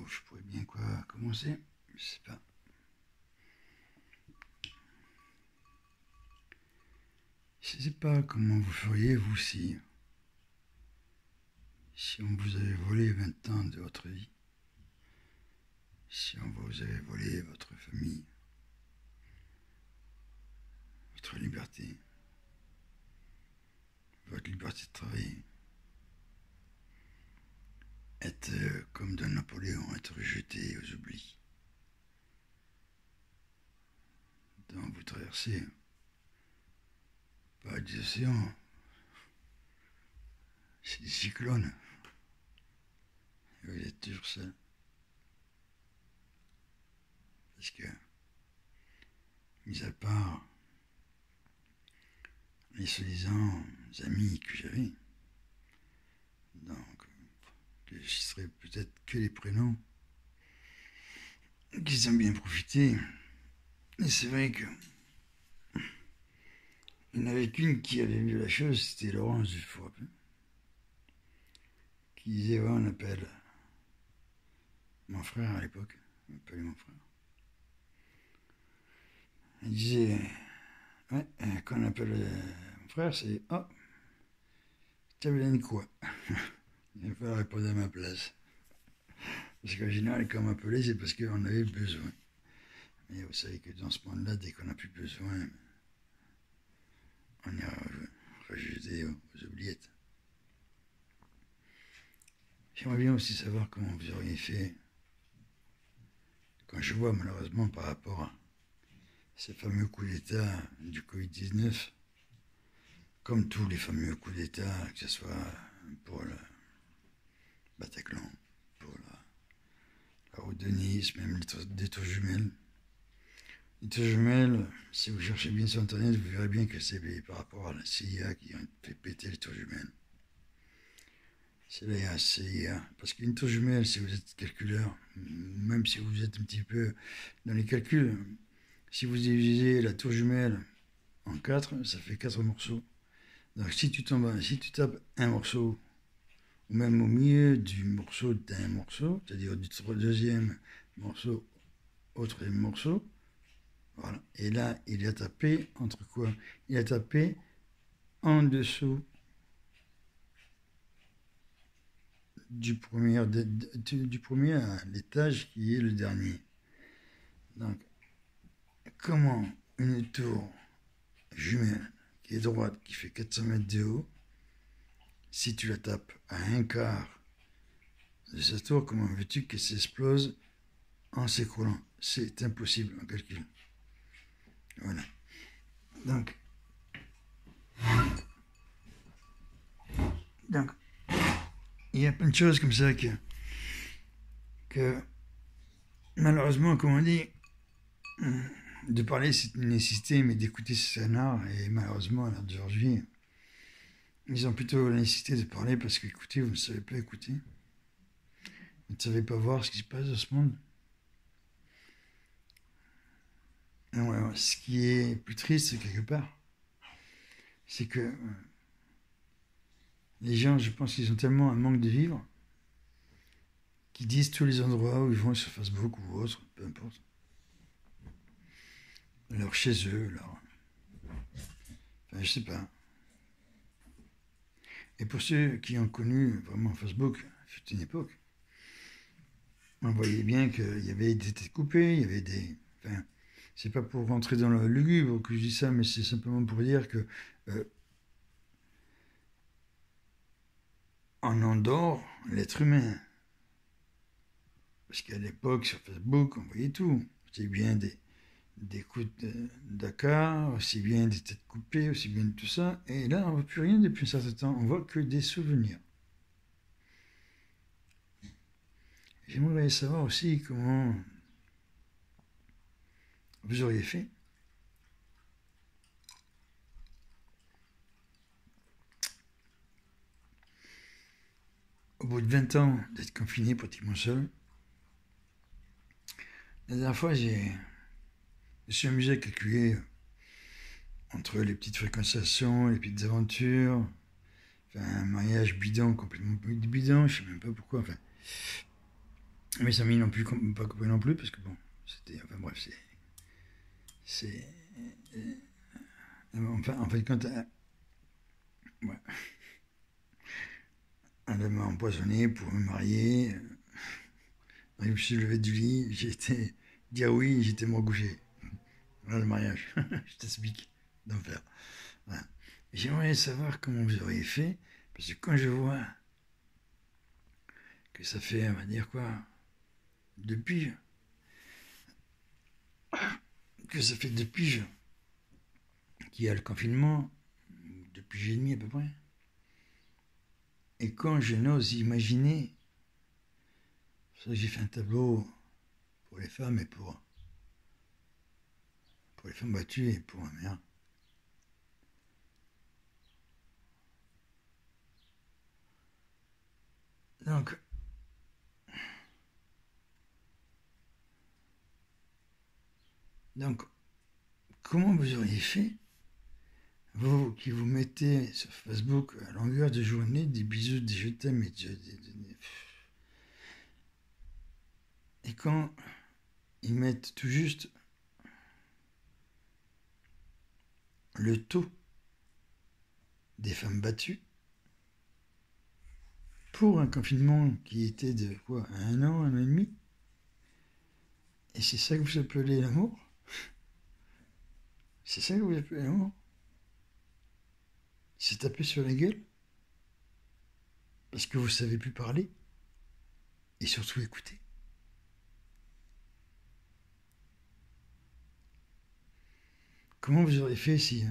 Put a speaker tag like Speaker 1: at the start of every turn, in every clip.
Speaker 1: je pourrais bien quoi commencer. Je sais pas. Je sais pas comment vous feriez, vous, si on vous avait volé 20 ans de votre vie. Si on vous avait volé votre famille, votre liberté de travailler. Être comme dans Napoléon, être jeté aux oublis. Donc vous traversez pas des océans, c'est des cyclones. Et vous êtes toujours seul. Parce que, mis à part les soi-disant amis que j'avais, donc que je serais peut-être que les prénoms, qu'ils ont bien profité. Et c'est vrai que il n'y en avait qu'une qui avait vu la chose, c'était Laurence Dufour, qui disait ouais, on appelle mon frère à l'époque, on appelait mon frère. Elle disait ouais, quand on appelle mon frère, c'est oh, t'as besoin de quoi? Il va falloir répondre à ma place. Parce qu'en général, quand on m'appelait, c'est parce qu'on avait besoin. Mais vous savez que dans ce monde-là, dès qu'on n'a plus besoin, on est rejeté aux oubliettes. J'aimerais bien aussi savoir comment vous auriez fait quand je vois malheureusement par rapport à ces fameux coups d'État du Covid-19, comme tous les fameux coups d'État, que ce soit pour le Bataclan, pour la route de Nice, même des tours jumelles. Les tours jumelles, si vous cherchez bien sur Internet, vous verrez bien que c'est par rapport à la CIA qui ont fait péter les tours jumelles. C'est la CIA. Parce qu'une tour jumelle, si vous êtes calculeur, même si vous êtes un petit peu dans les calculs, si vous divisez la tour jumelle en 4, ça fait 4 morceaux. Donc si tu tapes un morceau, ou même au milieu du morceau d'un morceau, c'est-à-dire du deuxième morceau au troisième morceau, voilà. Et là, il a tapé entre quoi? Il a tapé en dessous du premier à l'étage qui est le dernier. Donc, comment une tour jumelle qui est droite, qui fait 400 mètres de haut, si tu la tapes à un quart de sa tour, comment veux-tu qu'elle s'explose en s'écroulant? C'est impossible en calcul. Voilà. Donc, il y a plein de choses comme ça que malheureusement, comme on dit, de parler c'est une nécessité, mais d'écouter c'est un art. Et malheureusement, à l'heure d'aujourd'hui, ils ont plutôt la nécessité de parler parce qu'écoutez, vous ne savez pas écouter. Vous ne savez pas voir ce qui se passe dans ce monde. Et ouais, ce qui est plus triste, quelque part, c'est que les gens, je pense qu'ils ont tellement un manque de vivre qu'ils disent tous les endroits où ils vont sur Facebook ou autre, peu importe. Alors chez eux, alors. Enfin, je sais pas. Et pour ceux qui ont connu vraiment Facebook, c'est une époque, on voyait bien qu'il y avait des têtes coupées, il y avait des. Enfin, c'est pas pour rentrer dans le lugubre que je dis ça, mais c'est simplement pour dire que on endort l'être humain. Parce qu'à l'époque, sur Facebook, on voyait tout. C'était bien des coups de Dakar, aussi bien des têtes coupées, aussi bien de tout ça. Et là, on ne voit plus rien depuis un certain temps. On voit que des souvenirs. J'aimerais savoir aussi comment vous auriez fait au bout de 20 ans d'être confiné pratiquement seul. La dernière fois, je me suis amusé à calculer entre les petites fréquentations, les petites aventures, enfin, un mariage bidon, complètement bidon, je sais même pas pourquoi. Enfin, Mes amis n'ont plus pas compris non plus, parce que bon, c'était. Enfin bref, c'est. Enfin, en fait, quand. Ouais, elle m'a empoisonné pour me marier. Je me suis levé du lit, j'ai été dire oui, j'étais mort couché. Voilà le mariage. Je t'explique d'enfer. Voilà. J'aimerais savoir comment vous auriez fait, parce que quand je vois que ça fait, on va dire quoi, depuis que ça fait depuis qu'il y a le confinement, depuis j'ai demi à peu près, et quand je n'ose imaginer, ça j'ai fait un tableau pour les femmes et pour les femmes battues et pour ma mère. Donc, donc, comment vous auriez fait, vous qui vous mettez sur Facebook à longueur de journée des bisous, des je t'aime et quand ils mettent tout juste le taux des femmes battues pour un confinement qui était de quoi, un an et demi, et c'est ça que vous appelez l'amour? C'est ça que vous appelez l'amour? C'est taper sur la gueule parce que vous savez plus parler et surtout écouter. Comment vous auriez fait si...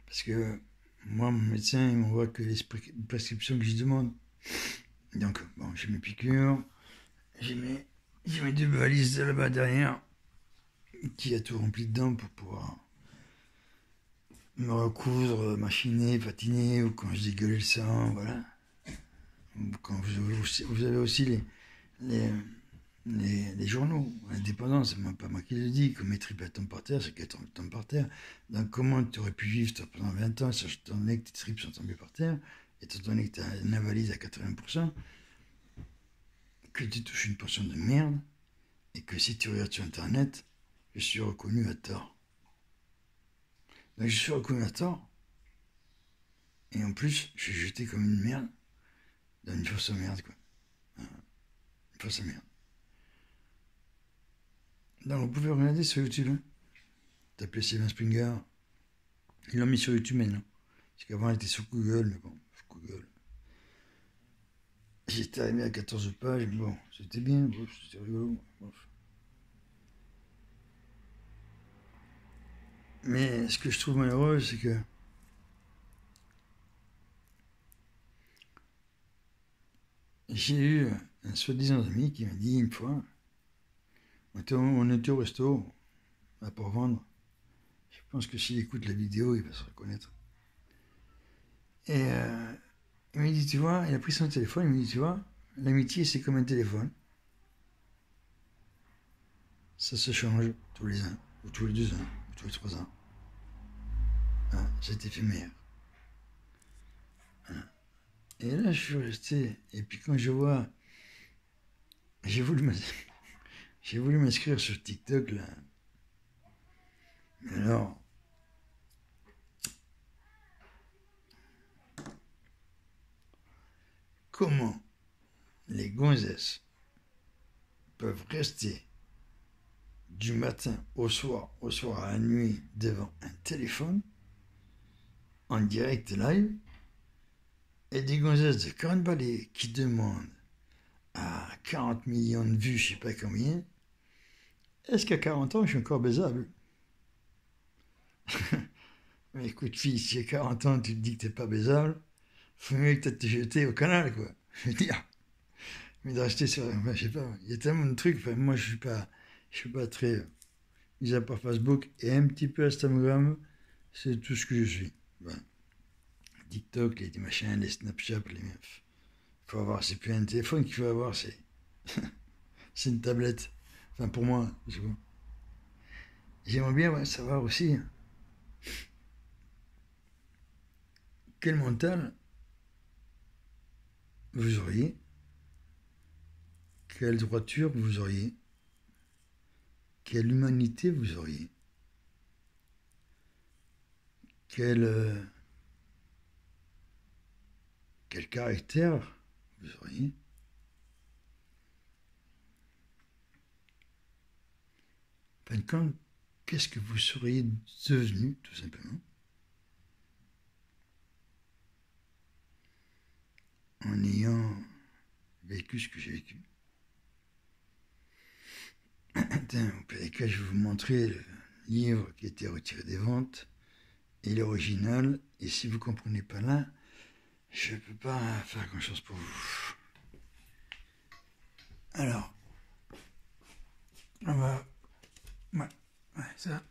Speaker 1: Parce que moi, mon médecin, il m'envoie que les prescriptions que je demande. Donc, bon, j'ai mes piqûres, j'ai mes deux valises de là-bas derrière, qui a tout rempli dedans pour pouvoir me recoudre, machiner, patiner, ou quand je dégueulais le sang, voilà. Quand vous avez aussi les journaux, l'indépendant, c'est pas moi qui le dis, quand mes tripes tombent par terre, c'est qu'elles tombent par terre. Donc comment tu aurais pu vivre pendant 20 ans, étant donné que tes tripes sont tombées par terre, étant donné que tu as une invalide à 80%, que tu touches une pension de merde, et que si tu regardes sur Internet, je suis reconnu à tort. Donc je suis reconnu à tort, et en plus, je suis jeté comme une merde dans une fausse merde, quoi. Une fausse merde. Donc vous pouvez regarder sur YouTube, hein. Tapez Steven Springer. Ils l'ont mis sur YouTube maintenant. Parce qu'avant, elle était sur Google, mais bon, Google. J'étais arrivé à 14 pages, mais bon, c'était bien, c'était rigolo. Mais ce que je trouve malheureux, c'est que j'ai eu un soi-disant ami qui m'a dit une fois, on était au resto, à Port-Vendre. Je pense que s'il écoute la vidéo, il va se reconnaître. Et il m'a dit, tu vois, il a pris son téléphone, il m'a dit, tu vois, l'amitié, c'est comme un téléphone. Ça se change tous les ans, ou tous les 2 ans, ou tous les 3 ans. Ah, c'est éphémère. Ah. Et là, je suis resté. Et puis quand je vois, j'ai voulu m'inscrire sur TikTok là. Mais alors, comment les gonzesses peuvent rester du matin au soir à la nuit devant un téléphone en direct live, et des gonzesses de 40 balais qui demandent à 40 millions de vues, je sais pas combien, est-ce qu'à 40 ans je suis encore baisable? Mais écoute, fille, si à 40 ans tu te dis que t'es pas baisable, faut mieux que te jeter au canal, quoi. Je veux dire, mais de rester sur. Enfin, je sais pas, il y a tellement de trucs. Enfin, moi, je suis pas très. Mis à part Facebook et un petit peu Instagram, c'est tout ce que je suis. Voilà. TikTok, les machins, les Snapchat, les meufs. Faut avoir, c'est plus un téléphone qu'il faut avoir, c'est. C'est une tablette. Enfin, pour moi, je vois. J'aimerais bien savoir aussi quel mental vous auriez quelle droiture vous auriez, quelle humanité vous auriez, quel caractère vous auriez. En fin de compte, qu'est-ce que vous seriez devenu, tout simplement, en ayant vécu ce que j'ai vécu. Au PDK, je vais vous montrer le livre qui a été retiré des ventes et l'original. Et si vous ne comprenez pas là, je ne peux pas faire grand-chose pour vous. Alors, on va... Ouais, ça...